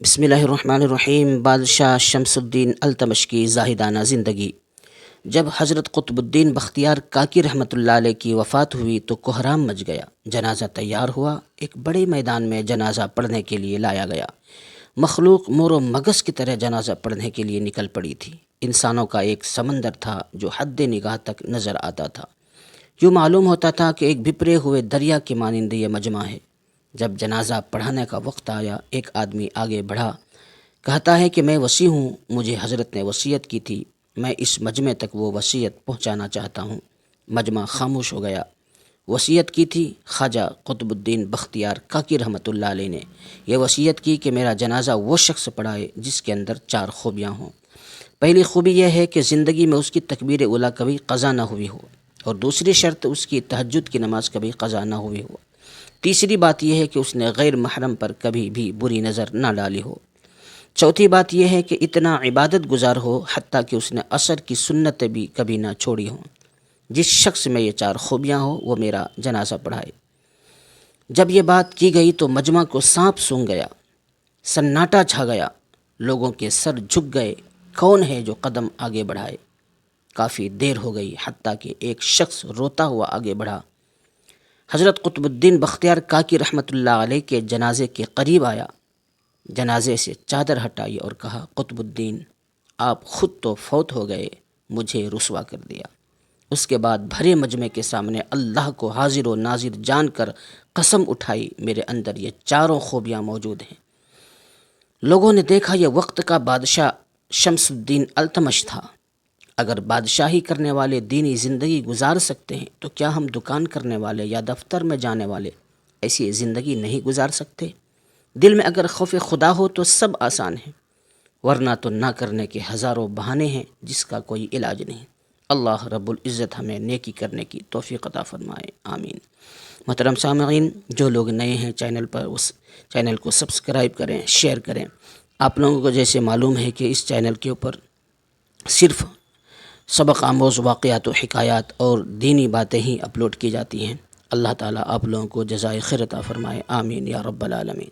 بسم اللہ الرحمن الرحیم۔ بادشاہ شمس الدین التمش کی زاہدانہ زندگی۔ جب حضرت قطب الدین بختیار کاکی رحمۃ اللہ علیہ کی وفات ہوئی تو کوہرام مچ گیا۔ جنازہ تیار ہوا، ایک بڑے میدان میں جنازہ پڑھنے کے لیے لایا گیا۔ مخلوق مور و مگس کی طرح جنازہ پڑھنے کے لیے نکل پڑی تھی۔ انسانوں کا ایک سمندر تھا جو حد نگاہ تک نظر آتا تھا۔ یوں معلوم ہوتا تھا کہ ایک بپرے ہوئے دریا کے مانند یہ مجمع ہے۔ جب جنازہ پڑھانے کا وقت آیا، ایک آدمی آگے بڑھا، کہتا ہے کہ میں وصی ہوں، مجھے حضرت نے وصیت کی تھی، میں اس مجمع تک وہ وصیت پہنچانا چاہتا ہوں۔ مجمع خاموش ہو گیا۔ وصیت کی تھی خواجہ قطب الدین بختیار کاکی رحمۃ اللہ علیہ نے۔ یہ وصیت کی کہ میرا جنازہ وہ شخص پڑھائے جس کے اندر 4 خوبیاں ہوں۔ پہلی خوبی یہ ہے کہ زندگی میں اس کی تکبیر اولیٰ کبھی قضا نہ ہوئی ہو، اور دوسری شرط اس کی تہجد کی نماز کبھی قضا نہ ہوئی ہو۔ تیسری بات یہ ہے کہ اس نے غیر محرم پر کبھی بھی بری نظر نہ ڈالی ہو۔ چوتھی بات یہ ہے کہ اتنا عبادت گزار ہو حتیٰ کہ اس نے عصر کی سنتیں بھی کبھی نہ چھوڑی ہوں۔ جس شخص میں یہ 4 خوبیاں ہوں وہ میرا جنازہ پڑھائے۔ جب یہ بات کی گئی تو مجمع کو سانپ سونگھ گیا، سناٹا چھا گیا، لوگوں کے سر جھک گئے۔ کون ہے جو قدم آگے بڑھائے؟ کافی دیر ہو گئی حتیٰ کہ ایک شخص روتا ہوا آگے بڑھا، حضرت قطب الدین بختیار کاکی رحمۃ اللہ علیہ کے جنازے کے قریب آیا، جنازے سے چادر ہٹائی اور کہا، قطب الدین، آپ خود تو فوت ہو گئے، مجھے رسوا کر دیا۔ اس کے بعد بھرے مجمع کے سامنے اللہ کو حاضر و ناظر جان کر قسم اٹھائی، میرے اندر یہ 4 خوبیاں موجود ہیں۔ لوگوں نے دیکھا یہ وقت کا بادشاہ شمس الدین التمش تھا۔ اگر بادشاہی کرنے والے دینی زندگی گزار سکتے ہیں تو کیا ہم دکان کرنے والے یا دفتر میں جانے والے ایسی زندگی نہیں گزار سکتے؟ دل میں اگر خوف خدا ہو تو سب آسان ہے، ورنہ تو نہ کرنے کے ہزاروں بہانے ہیں جس کا کوئی علاج نہیں۔ اللہ رب العزت ہمیں نیکی کرنے کی توفیق عطا فرمائے، آمین۔ محترم سامعین، جو لوگ نئے ہیں چینل پر، اس چینل کو سبسکرائب کریں، شیئر کریں۔ آپ لوگوں کو جیسے معلوم ہے کہ اس چینل کے اوپر صرف سبق آموز واقعات و حکایات اور دینی باتیں ہی اپلوڈ کی جاتی ہیں۔ اللہ تعالیٰ آپ لوگوں کو جزائے خیر عطا فرمائے، آمین یا رب العالمین۔